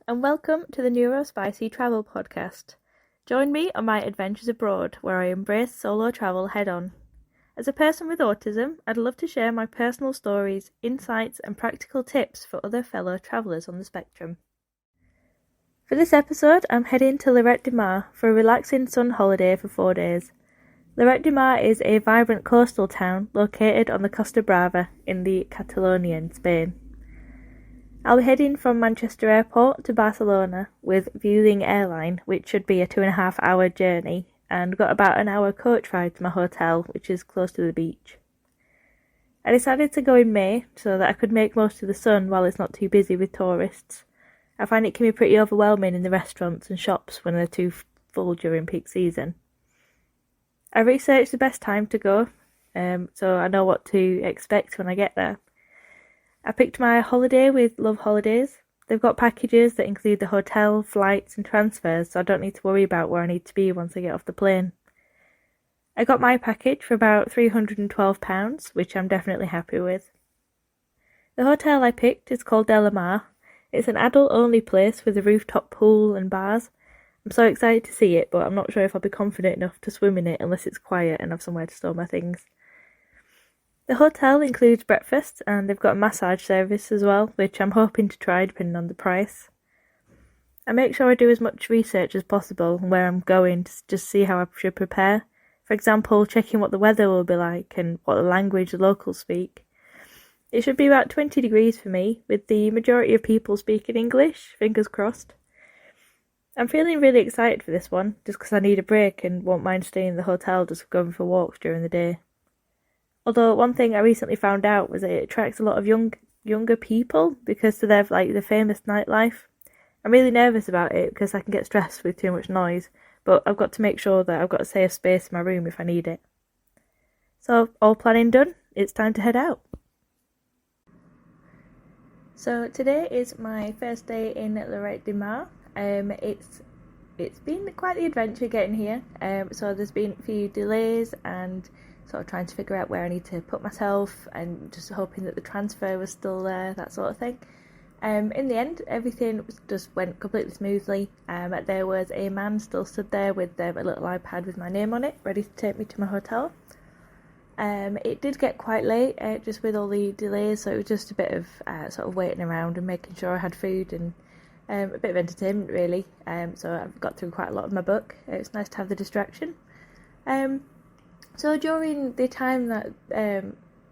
and welcome to the Neurospicy Travel Podcast. Join me on my adventures abroad, where I embrace solo travel head-on. As a person with autism, I'd love to share my personal stories, insights, and practical tips for other fellow travellers on the spectrum. For this episode, I'm heading to Lloret de Mar for a relaxing sun holiday for 4 days. Lloret de Mar is a vibrant coastal town located on the Costa Brava in the Catalonia in Spain. I'll be heading from Manchester Airport to Barcelona with Vueling Airline, which should be a 2.5-hour journey, and got about an hour coach ride to my hotel, which is close to the beach. I decided to go in May so that I could make most of the sun while it's not too busy with tourists. I find it can be pretty overwhelming in the restaurants and shops when they're too full during peak season. I researched the best time to go, so I know what to expect when I get there. I picked my holiday with Love Holidays. They've got packages that include the hotel, flights and transfers, so I don't need to worry about where I need to be once I get off the plane. I got my package for about £312, which I'm definitely happy with. The hotel I picked is called De La Mar. It's an adult-only place with a rooftop pool and bars. I'm so excited to see it, but I'm not sure if I'll be confident enough to swim in it unless it's quiet and have somewhere to store my things. The hotel includes breakfast, and they've got a massage service as well, which I'm hoping to try depending on the price. I make sure I do as much research as possible on where I'm going to just see how I should prepare. For example, checking what the weather will be like and what the language the locals speak. It should be about 20 degrees for me, with the majority of people speaking English, fingers crossed. I'm feeling really excited for this one, just because I need a break and won't mind staying in the hotel just going for walks during the day. Although one thing I recently found out was that it attracts a lot of younger people because of their the famous nightlife. I'm really nervous about it because I can get stressed with too much noise, but I've got to make sure that I've got a safe space in my room if I need it. So, all planning done, it's time to head out. So today is my first day in Lloret de Mar. It's been quite the adventure getting here. So there's been a few delays and sort of trying to figure out where I need to put myself and just hoping that the transfer was still there, that sort of thing. In the end, everything just went completely smoothly. There was a man still stood there with a little iPad with my name on it, ready to take me to my hotel. It did get quite late, just with all the delays, so it was just a bit of sort of waiting around and making sure I had food and a bit of entertainment really. So I've got through quite a lot of my book. It's nice to have the distraction. So during the time that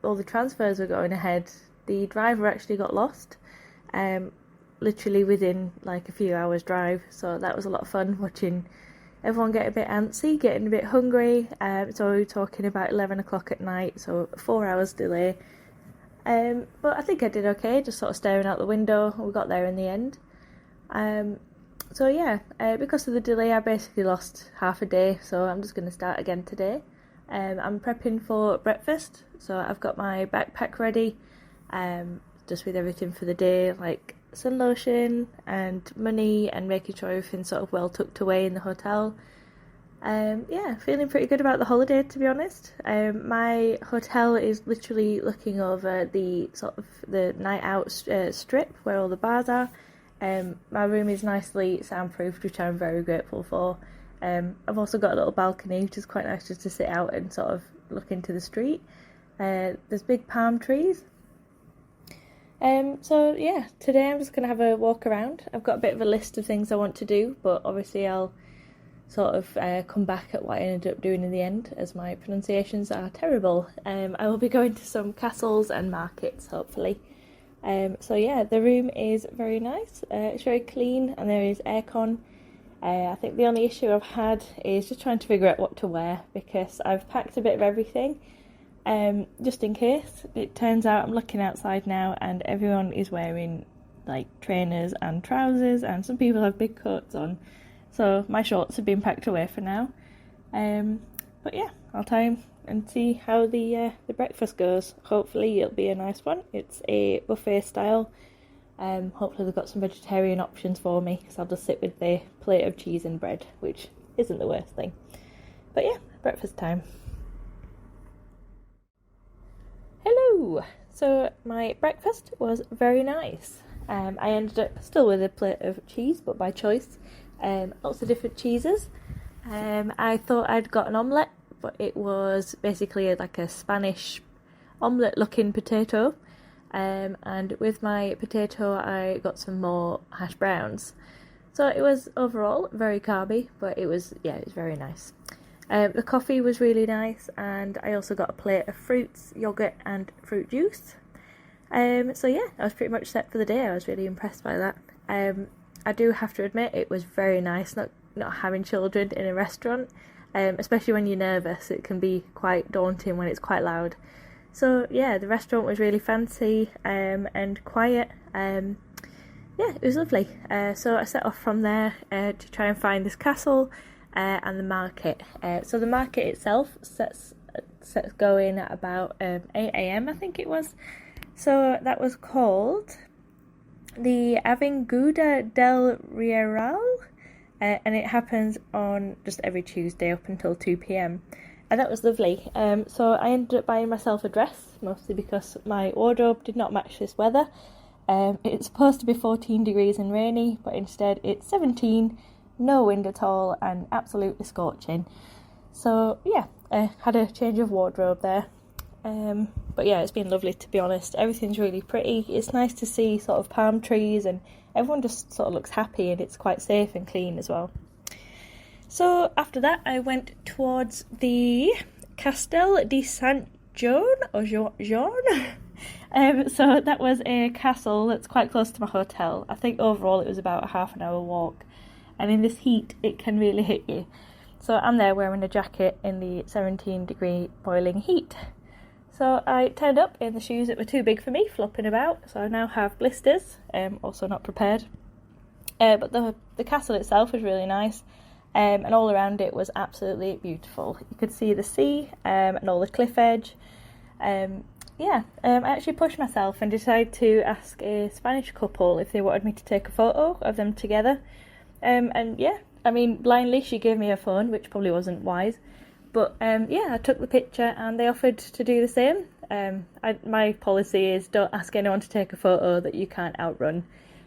all the transfers were going ahead, the driver actually got lost, literally within like a few hours drive. So that was a lot of fun watching everyone get a bit antsy, getting a bit hungry. So we were talking about 11 o'clock at night, so 4 hours delay. But I think I did okay, just sort of staring out the window. We got there in the end. So yeah, because of the delay, I basically lost half a day, so I'm just going to start again today. I'm prepping for breakfast, so I've got my backpack ready, just with everything for the day, like sun lotion and money, and making sure everything's sort of well tucked away in the hotel. Yeah, feeling pretty good about the holiday, to be honest. My hotel is literally looking over the sort of the night out strip where all the bars are. My room is nicely soundproofed, which I'm very grateful for. I've also got a little balcony, which is quite nice just to sit out and sort of look into the street. There's big palm trees. So yeah, today I'm just going to have a walk around. I've got a bit of a list of things I want to do, but obviously I'll sort of come back at what I ended up doing in the end, as my pronunciations are terrible. I will be going to some castles and markets, hopefully. So yeah, the room is very nice. It's very clean and there is aircon. I think the only issue I've had is just trying to figure out what to wear, because I've packed a bit of everything, just in case. It turns out I'm looking outside now and everyone is wearing like trainers and trousers, and some people have big coats on, so my shorts have been packed away for now. But yeah, I'll try and see how the breakfast goes. Hopefully it'll be a nice one. It's a buffet style. Hopefully they've got some vegetarian options for me, because I'll just sit with the plate of cheese and bread, which isn't the worst thing. But yeah, breakfast time. Hello! So my breakfast was very nice. I ended up still with a plate of cheese, but by choice. Lots of different cheeses. I thought I'd got an omelette, but it was basically like a Spanish omelette looking potato. And with my potato I got some more hash browns. So it was overall very carby, but it was very nice. The coffee was really nice, and I also got a plate of fruits, yoghurt and fruit juice. So yeah, I was pretty much set for the day. I was really impressed by that. I do have to admit it was very nice not having children in a restaurant, especially when you're nervous. It can be quite daunting when it's quite loud. So yeah, the restaurant was really fancy and quiet. Yeah, it was lovely. So I set off from there to try and find this castle and the market. So the market itself sets going at about 8 a.m. I think it was. So that was called the Avinguda del Real, and it happens on just every Tuesday up until 2 p.m. And that was lovely. So I ended up buying myself a dress, mostly because my wardrobe did not match this weather. It's supposed to be 14 degrees and rainy, but instead it's 17, no wind at all, and absolutely scorching. So yeah, I had a change of wardrobe there. But yeah, it's been lovely, to be honest. Everything's really pretty. It's nice to see sort of palm trees, and everyone just sort of looks happy, and it's quite safe and clean as well. So after that I went towards the Castel di Sant John, or John. So that was a castle that's quite close to my hotel. I think overall it was about a half an hour walk, and in this heat it can really hit you. So I'm there wearing a jacket in the 17-degree boiling heat. So I turned up in the shoes that were too big for me, flopping about, so I now have blisters, also not prepared. But the castle itself was really nice, and all around it was absolutely beautiful. You could see the sea and all the cliff edge. I actually pushed myself and decided to ask a Spanish couple if they wanted me to take a photo of them together. Blindly she gave me her phone, which probably wasn't wise. But I took the picture and they offered to do the same. My policy is don't ask anyone to take a photo that you can't outrun.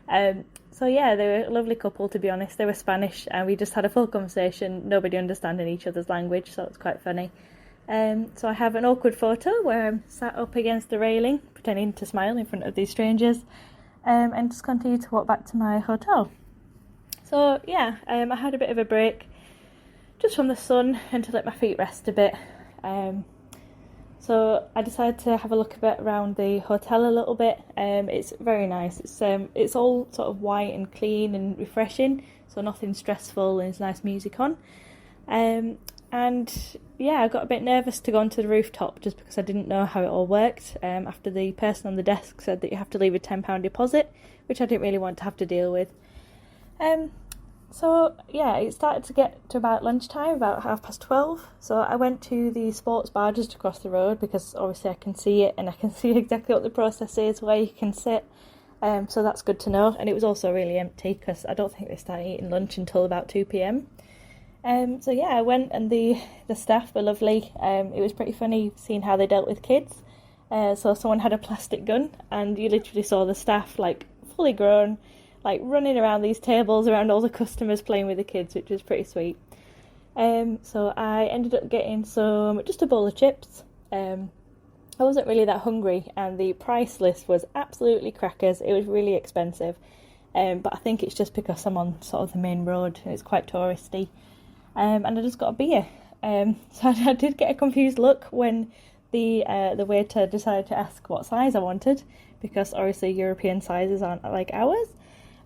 They were a lovely couple, to be honest. They were Spanish and we just had a full conversation, nobody understanding each other's language, so it was quite funny. So I have an awkward photo where I'm sat up against the railing, pretending to smile in front of these strangers, and just continue to walk back to my hotel. So I had a bit of a break just from the sun and to let my feet rest a bit. So I decided to have a look a bit around the hotel a little bit. It's very nice. It's all sort of white and clean and refreshing, so nothing stressful, and there's nice music on. I got a bit nervous to go onto the rooftop just because I didn't know how it all worked. After the person on the desk said that you have to leave a £10 deposit, which I didn't really want to have to deal with. It started to get to about lunchtime, about 12:30. So I went to the sports bar just across the road because obviously I can see it and I can see exactly what the process is, where you can sit. So that's good to know. And it was also really empty because I don't think they start eating lunch until about 2 p.m. I went, and the staff were lovely. It was pretty funny seeing how they dealt with kids. So someone had a plastic gun and you literally saw the staff like fully grown, like running around these tables around all the customers playing with the kids, which was pretty sweet. So I ended up getting just a bowl of chips. I wasn't really that hungry, and the price list was absolutely crackers. It was really expensive, but I think it's just because I'm on sort of the main road and it's quite touristy. And I just got a beer. So I did get a confused look when the waiter decided to ask what size I wanted, because obviously European sizes aren't like ours.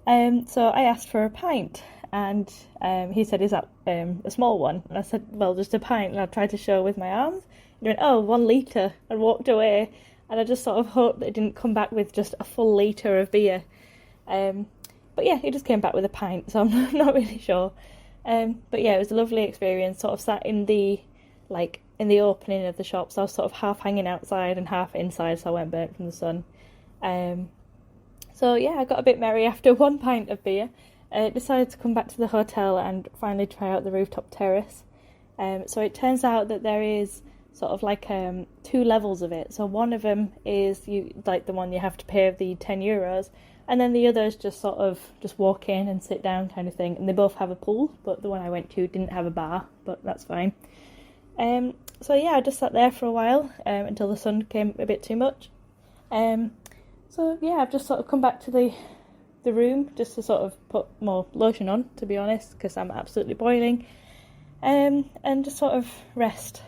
So I asked for a pint, and he said, "Is that a small one?" And I said, "Well, just a pint." And I tried to show with my arms. He went, "Oh, 1 litre," and walked away. And I just sort of hoped that it didn't come back with just a full litre of beer. He just came back with a pint, so I'm not really sure. It was a lovely experience. Sort of sat in the opening of the shop, so I was sort of half hanging outside and half inside, so I weren't burnt from the sun. I got a bit merry after 1 pint of beer. Decided to come back to the hotel and finally try out the rooftop terrace. So it turns out that there is sort of like 2 levels of it. So one of them is the one you have to pay of the €10, And then the others just sort of just walk in and sit down kind of thing. And they both have a pool, but the one I went to didn't have a bar, but that's fine. So yeah, I just sat there for a while until the sun came a bit too much. So yeah, I've just sort of come back to the room just to sort of put more lotion on, to be honest, because I'm absolutely boiling. And just sort of rest.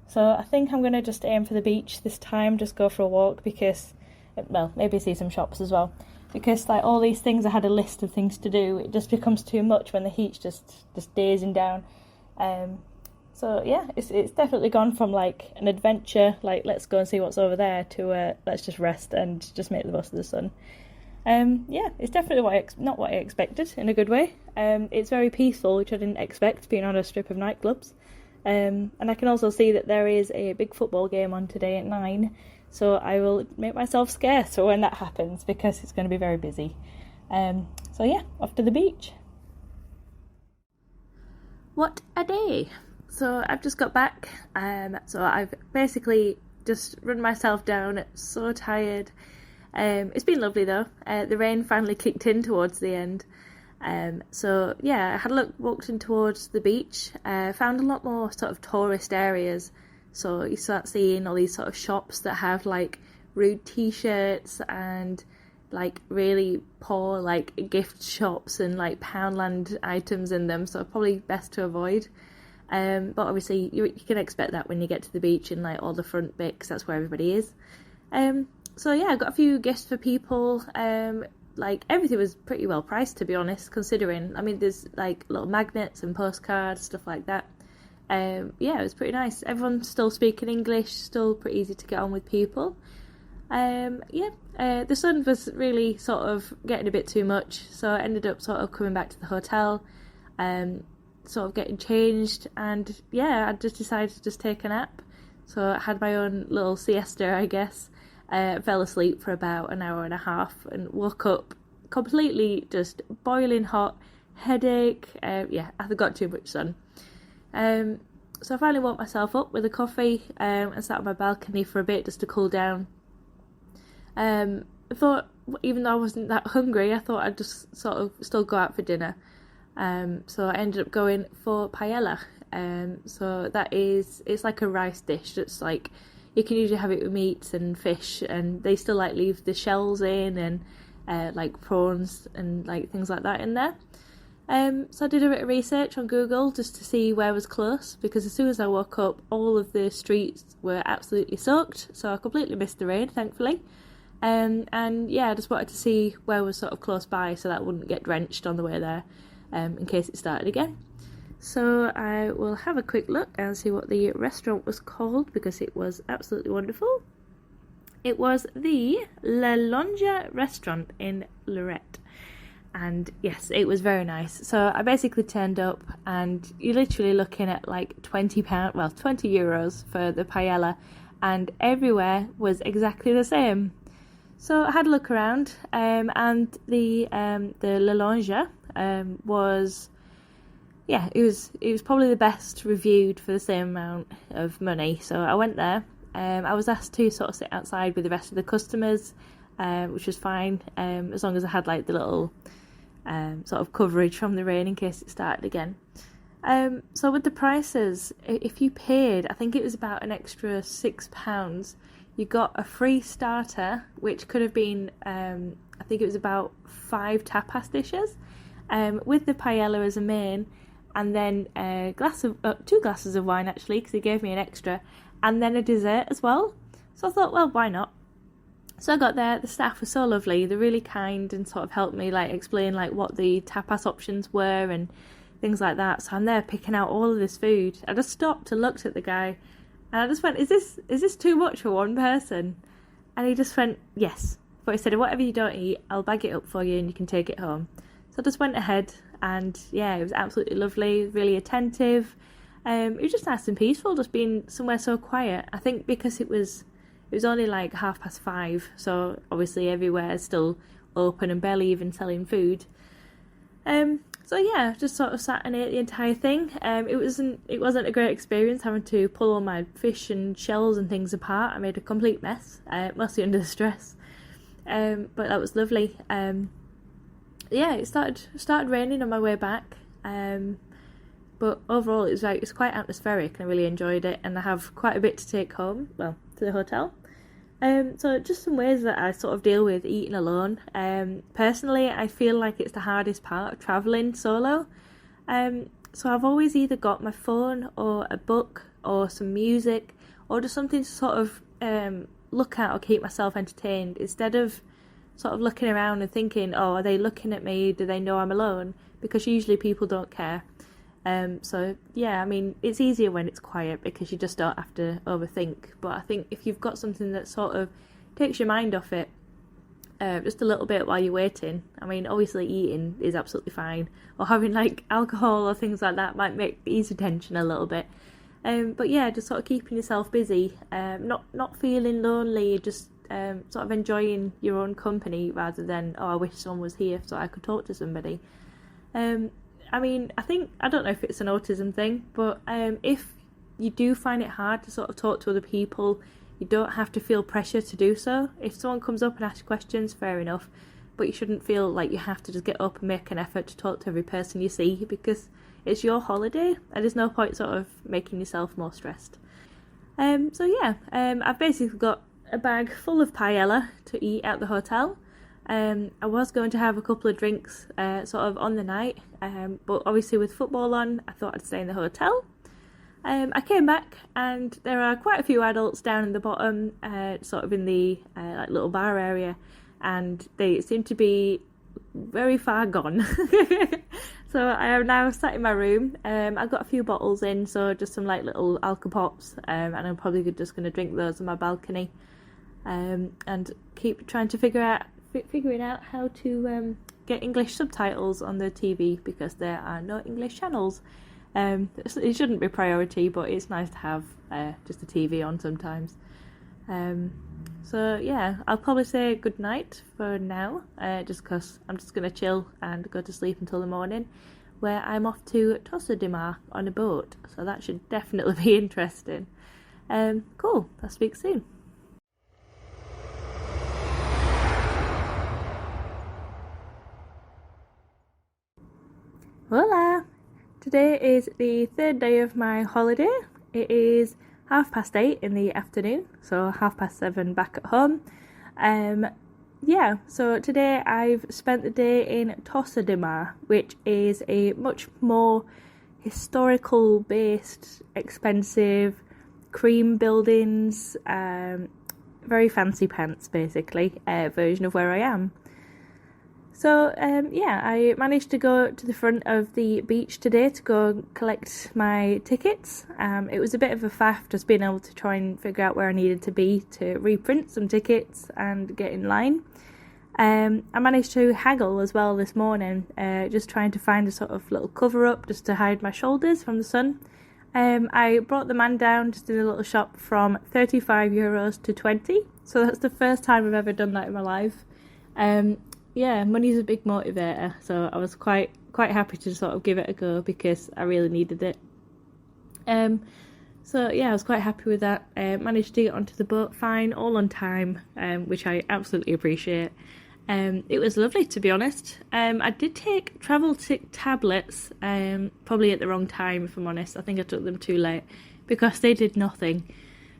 So I think I'm going to just aim for the beach this time, just go for a walk because, well, maybe see some shops as well. Because like all these things, I had a list of things to do. It just becomes too much when the heat's just dazing down. So yeah, it's definitely gone from like an adventure, like let's go and see what's over there, to let's just rest and just make the most of the sun. Yeah, it's definitely not what I expected in a good way. It's very peaceful, which I didn't expect, being on a strip of nightclubs. And I can also see that there is a big football game on today at 9. So I will make myself scarce for when that happens because it's going to be very busy. So yeah, off to the beach. What a day! So I've just got back. So I've basically just run myself down. So tired. It's been lovely though. The rain finally kicked in towards the end. So yeah, I had walked in towards the beach. Found a lot more sort of tourist areas. So you start seeing all these sort of shops that have like rude t-shirts and like really poor like gift shops and like Poundland items in them. So probably best to avoid. But obviously you can expect that when you get to the beach and like all the front bit, because that's where everybody is. So yeah, I got a few gifts for people. Like everything was pretty well priced, to be honest, considering. I mean, there's like little magnets and postcards, stuff like that. Yeah, it was pretty nice. Everyone's still speaking English, still pretty easy to get on with people. The sun was really sort of getting a bit too much, so I ended up sort of coming back to the hotel, sort of getting changed, and yeah, I just decided to just take a nap. So I had my own little siesta, I guess. Fell asleep for about an hour and a half and woke up completely just boiling hot, headache. I got too much sun. So I finally woke myself up with a coffee and sat on my balcony for a bit just to cool down. I thought, even though I wasn't that hungry, I thought I'd just sort of still go out for dinner. So I ended up going for paella. So it's like a rice dish that's like, you can usually have it with meats and fish, and they still like leave the shells in and like prawns and like things like that in there. So I did a bit of research on Google just to see where was close, because as soon as I woke up, all of the streets were absolutely soaked, so I completely missed the rain, thankfully. And yeah, I just wanted to see where was sort of close by so that I wouldn't get drenched on the way there, in case it started again. So I will have a quick look and see what the restaurant was called, because it was absolutely wonderful. It was the La Lonja restaurant in Lloret. And yes, it was very nice. So I basically turned up and you're literally looking at like €20 for the paella, and everywhere was exactly the same. So I had a look around, and the La Lonja was... Yeah, it was probably the best reviewed for the same amount of money. So I went there. I was asked to sort of sit outside with the rest of the customers, which was fine, as long as I had like the little sort of coverage from the rain in case it started again. So with the prices, if you paid, I think it was about an extra £6, you got a free starter, which could have been, I think it was about 5 tapas dishes, with the paella as a main. And then a glass of 2 glasses of wine, actually, because they gave me an extra, and then a dessert as well. So I thought, well, why not? So I got there. The staff were so lovely. They're really kind and sort of helped me like explain like what the tapas options were and things like that. So I'm there picking out all of this food. I just stopped and looked at the guy, and I just went, "Is this too much for one person?" And he just went, "Yes." But he said, "Whatever you don't eat, I'll bag it up for you and you can take it home." So I just went ahead. And yeah, it was absolutely lovely, really attentive. It was just nice and peaceful, just being somewhere so quiet. I think because it was only like 5:30, so obviously everywhere is still open and barely even selling food. So yeah, just sort of sat and ate the entire thing. It wasn't a great experience having to pull all my fish and shells and things apart. I made a complete mess, mostly under stress. but that was lovely. It started raining on my way back, but overall it's quite atmospheric, and I really enjoyed it, and I have quite a bit to take home, to the hotel. So just some ways that I sort of deal with eating alone. Personally, I feel like it's the hardest part of travelling solo. So I've always either got my phone or a book or some music or just something to sort of look at or keep myself entertained, instead of sort of looking around and thinking, oh, are they looking at me? Do they know I'm alone? Because usually people don't care. It's easier when it's quiet because you just don't have to overthink. But I think if you've got something that sort of takes your mind off it, just a little bit while you're waiting. I mean, obviously eating is absolutely fine, or having like alcohol or things like that might ease the tension a little bit. Just sort of keeping yourself busy, not feeling lonely, just sort of enjoying your own company rather than, oh, I wish someone was here so I could talk to somebody. I don't know if it's an autism thing, but if you do find it hard to sort of talk to other people, you don't have to feel pressure to do so. If someone comes up and asks questions, fair enough, but you shouldn't feel like you have to just get up and make an effort to talk to every person you see, because it's your holiday and there's no point sort of making yourself more stressed. I've basically got a bag full of paella to eat at the hotel. I was going to have a couple of drinks sort of on the night, but obviously with football on, I thought I'd stay in the hotel. I came back and there are quite a few adults down in the bottom, sort of in the little bar area, and they seem to be very far gone. So I am now sat in my room. I've got a few bottles in, so just some like little alka pops, and I'm probably just going to drink those on my balcony, and keep trying to figuring out how to get English subtitles on the TV, because there are no English channels. It shouldn't be priority, but it's nice to have just the TV on sometimes. I'll probably say good night for now, just because I'm just going to chill and go to sleep until the morning, where I'm off to Lloret de Mar on a boat, so that should definitely be interesting. Cool, I'll speak soon. Hola! Today is the third day of my holiday. It is 8:30 in the afternoon, so 7:30 back at home. So today I've spent the day in Lloret de Mar, which is a much more historical based, expensive, cream buildings, very fancy pants basically, version of where I am. So, I managed to go to the front of the beach today to go collect my tickets. It was a bit of a faff just being able to try and figure out where I needed to be to reprint some tickets and get in line. I managed to haggle as well this morning, just trying to find a sort of little cover-up just to hide my shoulders from the sun. I brought the man down just in a little shop from €35 to 20, so that's the first time I've ever done that in my life. Money's a big motivator, so I was quite happy to sort of give it a go because I really needed it. I was quite happy with that. Managed to get onto the boat fine, all on time, which I absolutely appreciate. It was lovely, to be honest. I did take travel tablets, probably at the wrong time, if I'm honest. I think I took them too late because they did nothing.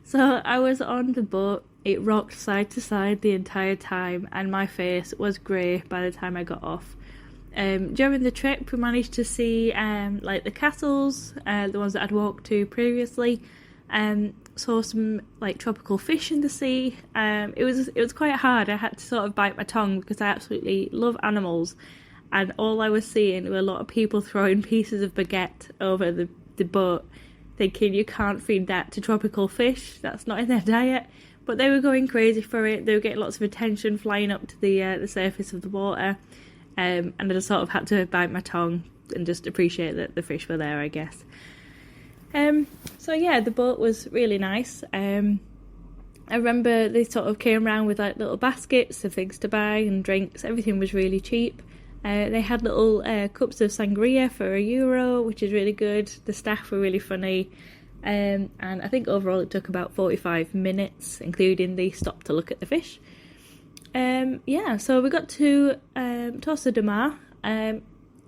So I was on the boat. It rocked side to side the entire time, and my face was grey by the time I got off. During the trip, we managed to see the castles, the ones that I'd walked to previously. Saw some tropical fish in the sea. It was quite hard. I had to sort of bite my tongue because I absolutely love animals, and all I was seeing were a lot of people throwing pieces of baguette over the boat, thinking you can't feed that to tropical fish. That's not in their diet. But they were going crazy for it. They were getting lots of attention, flying up to the surface of the water, and I just sort of had to bite my tongue and just appreciate that the fish were there, I guess. The boat was really nice. I remember they sort of came around with little baskets of things to buy and drinks. Everything was really cheap. They had little cups of sangria for €1, which is really good. The staff were really funny. And I think overall it took about 45 minutes, including the stop to look at the fish. So we got to Lloret de Mar.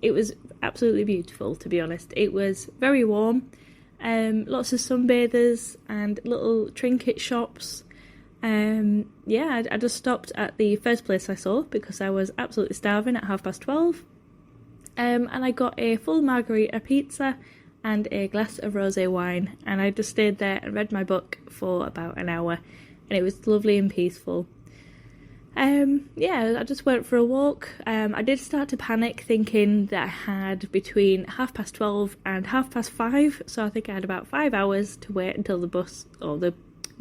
It was absolutely beautiful, to be honest. It was very warm, lots of sunbathers and little trinket shops. I just stopped at the first place I saw because I was absolutely starving at 12:30. And I got a full margarita pizza and a glass of rosé wine, and I just stayed there and read my book for about an hour, and it was lovely and peaceful. I just went for a walk. I did start to panic thinking that I had between 12:30 and 5:30, so I think I had about 5 hours to wait until the bus or the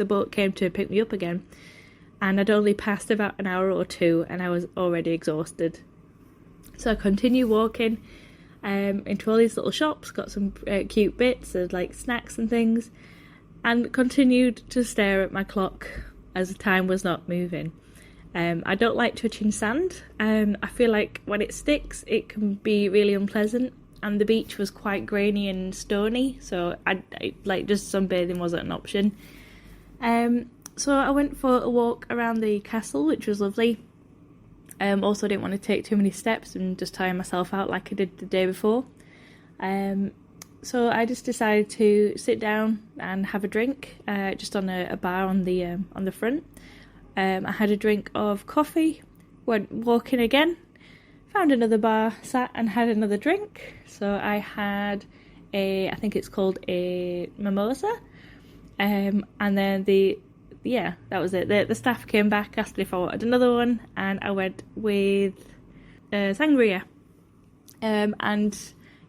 boat came to pick me up again, and I'd only passed about an hour or two and I was already exhausted. So I continued walking into all these little shops, got some cute bits of like snacks and things, and continued to stare at my clock as the time was not moving. I don't like touching sand. I feel like when it sticks it can be really unpleasant, and the beach was quite grainy and stony, so I like just sunbathing wasn't an option. So I went for a walk around the castle, which was lovely. Also didn't want to take too many steps and just tire myself out like I did the day before. So I just decided to sit down and have a drink, just on a bar on the front. I had a drink of coffee, went walking again, found another bar, sat and had another drink. So I had I think it's called a mimosa, and then that was it. The staff came back, asked if I wanted another one, and I went with sangria. And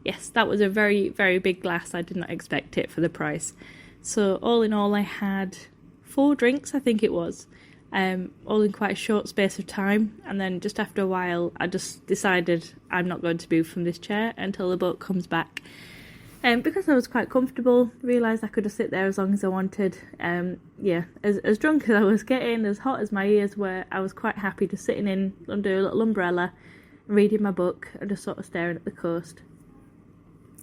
yes, that was a very, very big glass. I did not expect it for the price. So all in all, I had 4 drinks, I think it was, all in quite a short space of time. And then just after a while, I just decided I'm not going to move from this chair until the boat comes back. Because I was quite comfortable, realised I could just sit there as long as I wanted. As drunk as I was getting, as hot as my ears were, I was quite happy just sitting in under a little umbrella, reading my book and just sort of staring at the coast.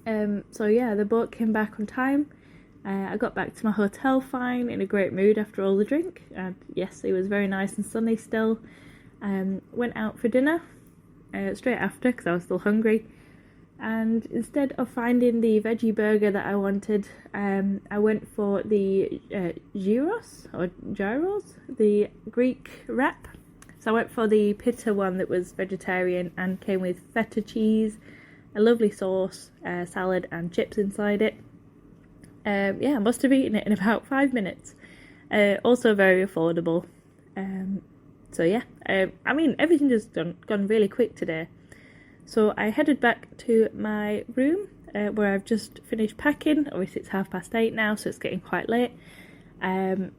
The boat came back on time. I got back to my hotel fine, in a great mood after all the drink. And yes, it was very nice and sunny still. Went out for dinner straight after because I was still hungry. And instead of finding the veggie burger that I wanted, I went for the gyros, the Greek wrap. So I went for the pita one that was vegetarian and came with feta cheese, a lovely sauce, salad and chips inside it. I must have eaten it in about 5 minutes. Also very affordable. Everything just gone really quick today. So I headed back to my room, where I've just finished packing. Obviously it's 8:30 now, so it's getting quite late. I'm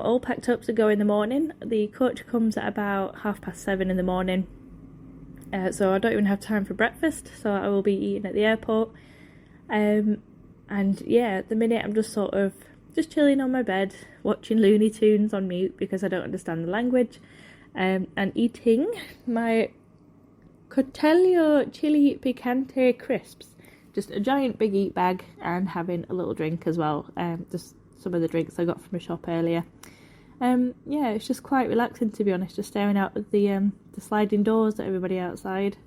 all packed up to go in the morning. The coach comes at about 7:30 in the morning. So I don't even have time for breakfast, so I will be eating at the airport. At the minute I'm just sort of just chilling on my bed, watching Looney Tunes on mute because I don't understand the language, and eating my Cotelio Chili Picante crisps, just a giant big eat bag, and having a little drink as well, just some of the drinks I got from a shop earlier. It's just quite relaxing, to be honest, just staring out at the sliding doors at everybody outside.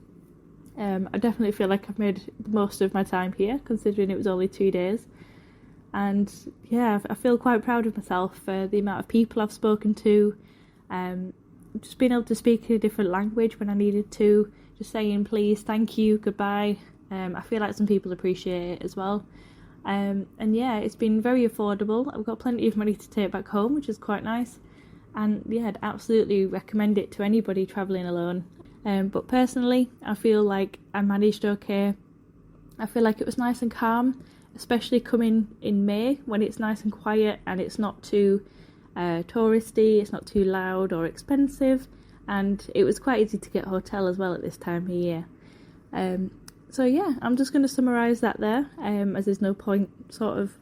I definitely feel like I've made the most of my time here, considering it was only 2 days. And I feel quite proud of myself for the amount of people I've spoken to, just being able to speak in a different language when I needed to, just saying please, thank you, goodbye. I feel like some people appreciate it as well. It's been very affordable. I've got plenty of money to take back home, which is quite nice. And I'd absolutely recommend it to anybody travelling alone. But personally, I feel like I managed okay. I feel like it was nice and calm, especially coming in May when it's nice and quiet and it's not too touristy, it's not too loud or expensive, and it was quite easy to get a hotel as well at this time of year. I'm just going to summarise that there, as there's no point sort of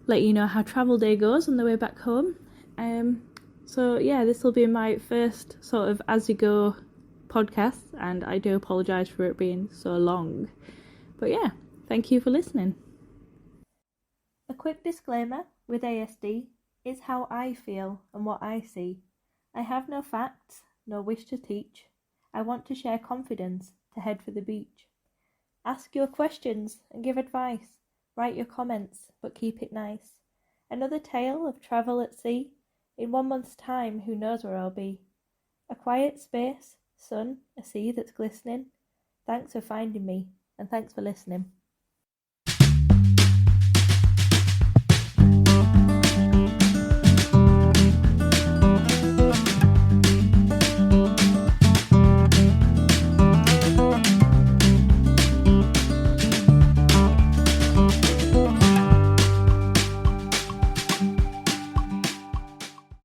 letting you know how travel day goes on the way back home. This will be my first sort of as you go podcast, and I do apologise for it being so long. But thank you for listening. A quick disclaimer with ASD is how I feel and what I see. I have no facts, no wish to teach. I want to share confidence, to head for the beach. Ask your questions and give advice. Write your comments, but keep it nice. Another tale of travel at sea. In 1 month's time, who knows where I'll be. A quiet space, sun, a sea that's glistening. Thanks for finding me, and thanks for listening.